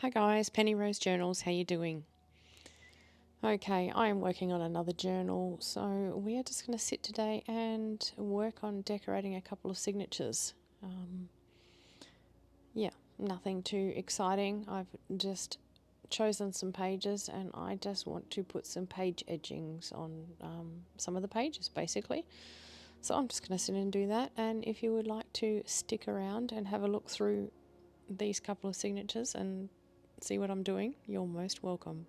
Hi guys, Penny Rose Journals, how you doing? Okay, I am working on another journal, so we are just going to sit today and work on decorating a couple of signatures. Yeah, nothing too exciting. I've just chosen some pages and I just want to put some page edgings on some of the pages basically. So I'm just going to sit and do that, and if you would like to stick around and have a look through these couple of signatures and see what I'm doing, you're most welcome.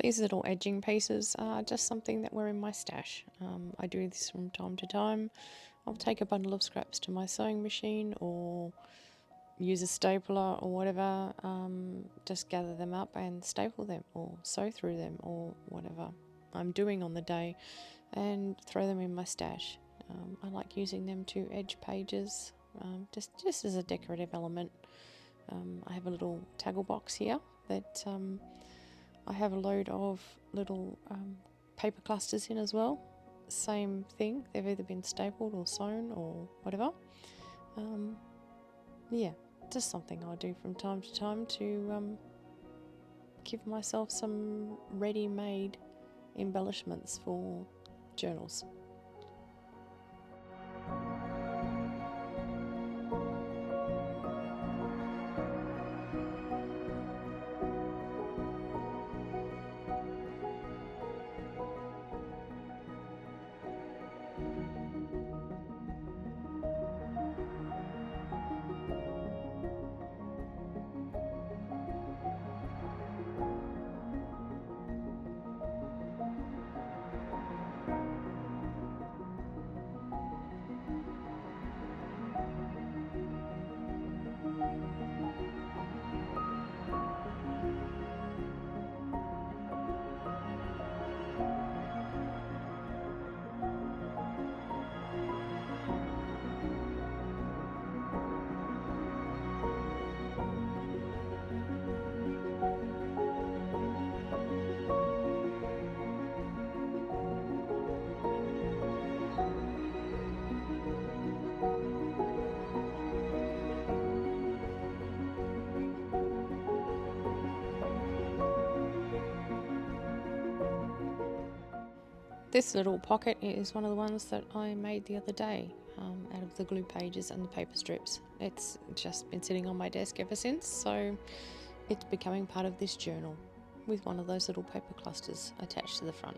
These little edging pieces are just something that were in my stash. I do this from time to time. I'll take a bundle of scraps to my sewing machine or use a stapler or whatever, just gather them up and staple them or sew through them or whatever I'm doing on the day and throw them in my stash. I like using them to edge pages, just as a decorative element. I have a little taggle box here that I have a load of little paper clusters in as well. Same thing, they've either been stapled or sewn or whatever. Yeah, just something I do from time to time to give myself some ready-made embellishments for journals. This little pocket is one of the ones that I made the other day out of the glue pages and the paper strips. It's just been sitting on my desk ever since, so it's becoming part of this journal with one of those little paper clusters attached to the front.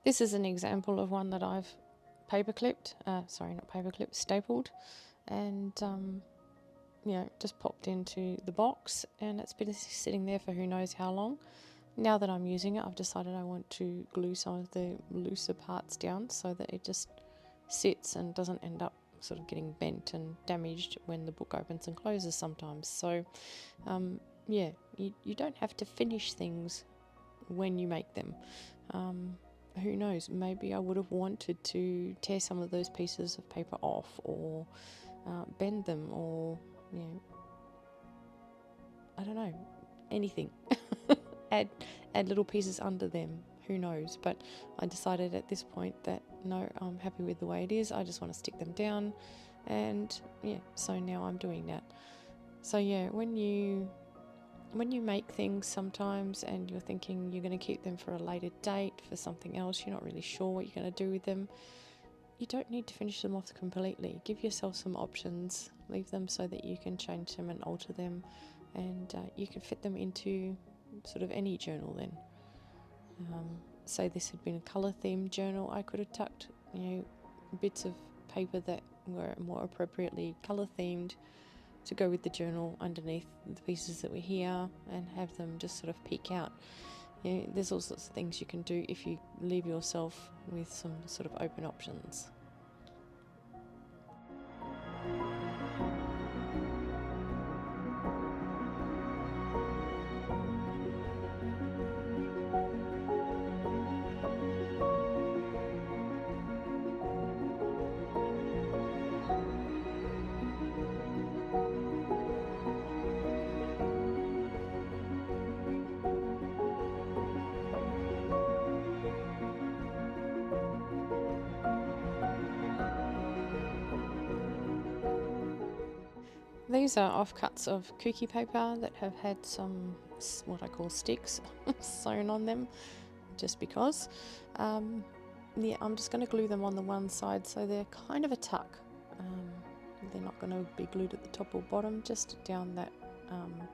This is an example of one that I've paper clipped, sorry, not paper clipped, stapled, and just popped into the box, and it's been sitting there for who knows how long. Now that I'm using it, I've decided I want to glue some of the looser parts down so that it just sits and doesn't end up sort of getting bent and damaged when the book opens and closes sometimes. So you don't have to finish things when you make them. Who knows, maybe I would have wanted to tear some of those pieces of paper off, or bend them, or I don't know, anything. add little pieces under them, who knows. But I decided at this point that no, I'm happy with the way it is. I just want to stick them down, and so now I'm doing that. So when you make things sometimes and you're thinking you're going to keep them for a later date for something else, you're not really sure what you're going to do with them, you don't need to finish them off completely. Give yourself some options, leave them so that you can change them and alter them, and you can fit them into sort of any journal then. Say this had been a colour themed journal, I could have tucked bits of paper that were more appropriately colour themed to go with the journal underneath the pieces that were here, and have them just sort of peek out. There's all sorts of things you can do if you leave yourself with some sort of open options. These are offcuts of cookie paper that have had some what I call sticks sewn on them, just because. I'm just going to glue them on the one side so they're kind of a tuck. They're not going to be glued at the top or bottom, just down that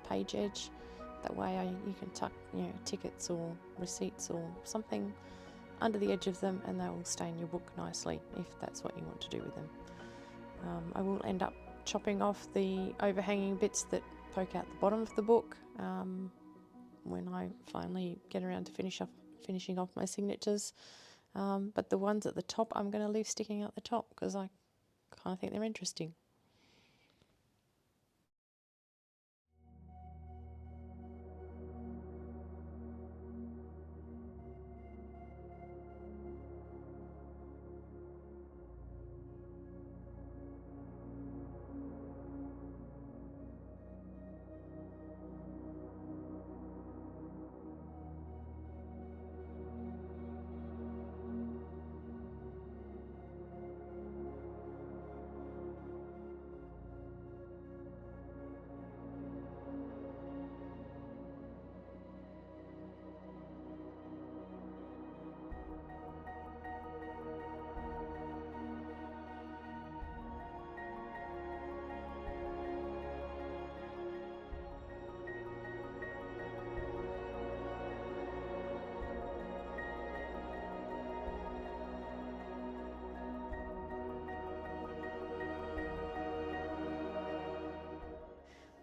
page edge. That way you can tuck tickets or receipts or something under the edge of them, and they will stay in your book nicely if that's what you want to do with them. I will end up chopping off the overhanging bits that poke out the bottom of the book when I finally get around to finishing off my signatures. But the ones at the top I'm going to leave sticking out the top because I kind of think they're interesting.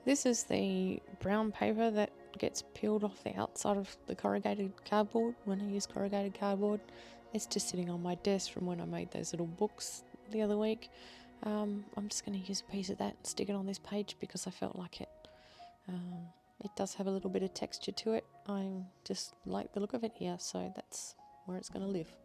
This is the brown paper that gets peeled off the outside of the corrugated cardboard when I use corrugated cardboard. It's just sitting on my desk from when I made those little books the other week. I'm just going to use a piece of that and stick it on this page because I felt like it. It does have a little bit of texture to it. I just like the look of it here, so that's where it's going to live.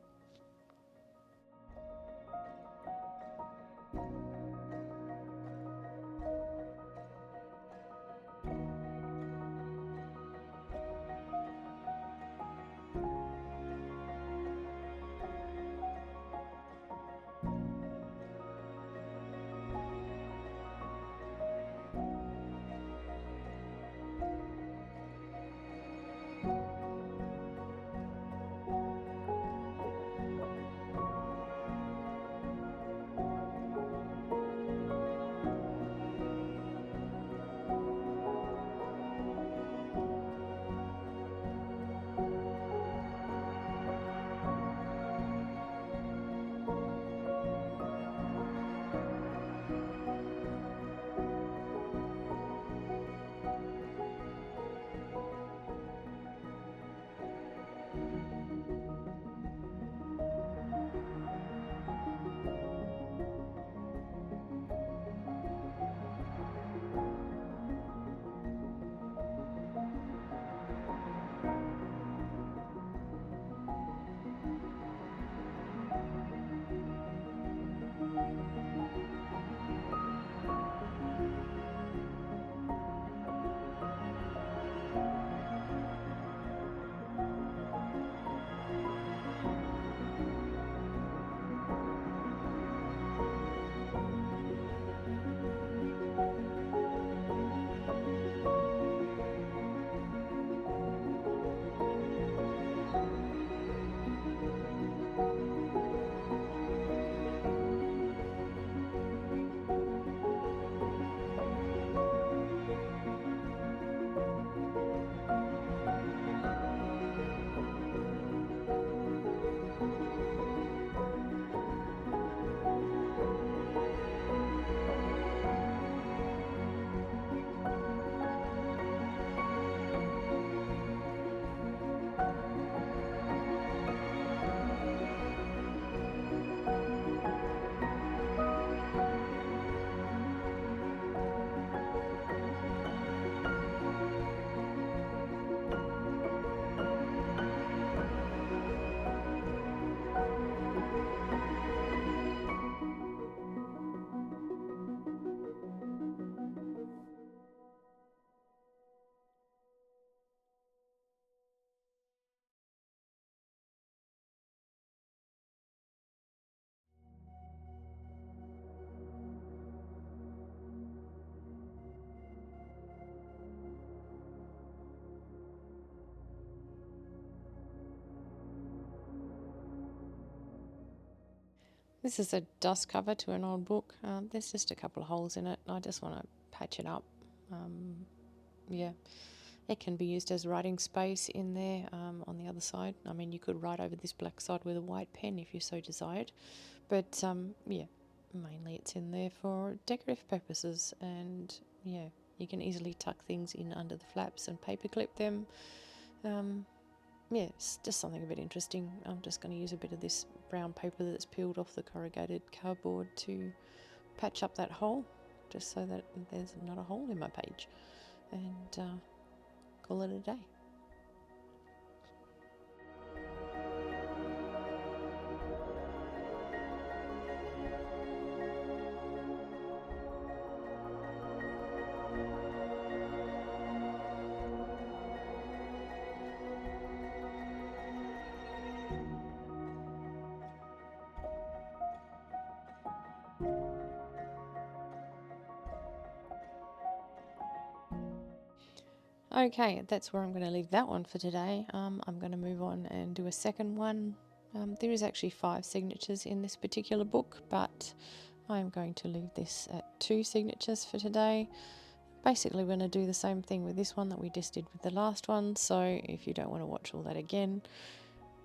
This is a dust cover to an old book. There's just a couple of holes in it. I just want to patch it up. Yeah, it can be used as writing space in there on the other side. I mean, you could write over this black side with a white pen if you so desired. But yeah, mainly it's in there for decorative purposes. And yeah, you can easily tuck things in under the flaps and paper clip them. Yeah, it's just something a bit interesting. I'm just going to use a bit of this brown paper that's peeled off the corrugated cardboard to patch up that hole, just so that there's not a hole in my page, and call it a day. Okay, that's where I'm going to leave that one for today. I'm going to move on and do a second one. There is actually 5 signatures in this particular book, but I'm going to leave this at 2 signatures for today. Basically, we're going to do the same thing with this one that we just did with the last one, so if you don't want to watch all that again,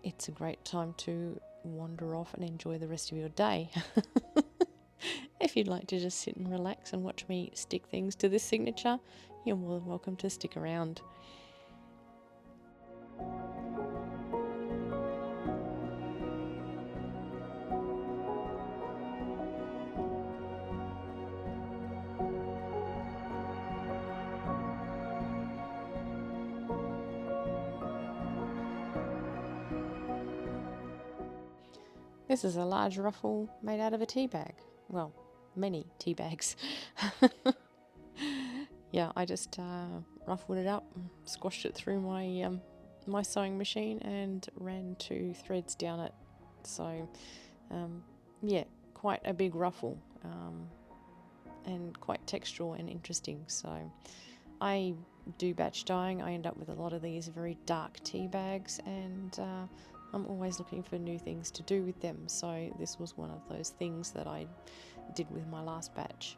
it's a great time to wander off and enjoy the rest of your day. If you'd like to just sit and relax and watch me stick things to this signature, you're more than welcome to stick around. This is a large ruffle made out of a tea bag. Well, many tea bags. Yeah, I just ruffled it up, squashed it through my my sewing machine and ran 2 threads down it. So yeah, quite a big ruffle and quite textural and interesting. So I do batch dyeing. I end up with a lot of these very dark tea bags, and I'm always looking for new things to do with them. So this was one of those things that I did with my last batch.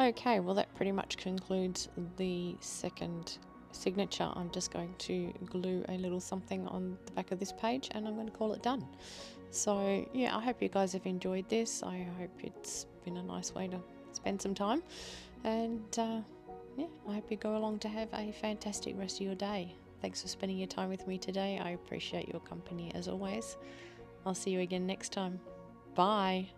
Okay, well that pretty much concludes the second signature. I'm just going to glue a little something on the back of this page and I'm going to call it done. So yeah, I hope you guys have enjoyed this. I hope it's been a nice way to spend some time, and yeah, I hope you go along to have a fantastic rest of your day. Thanks for spending your time with me today. I appreciate your company as always. I'll see you again next time. Bye.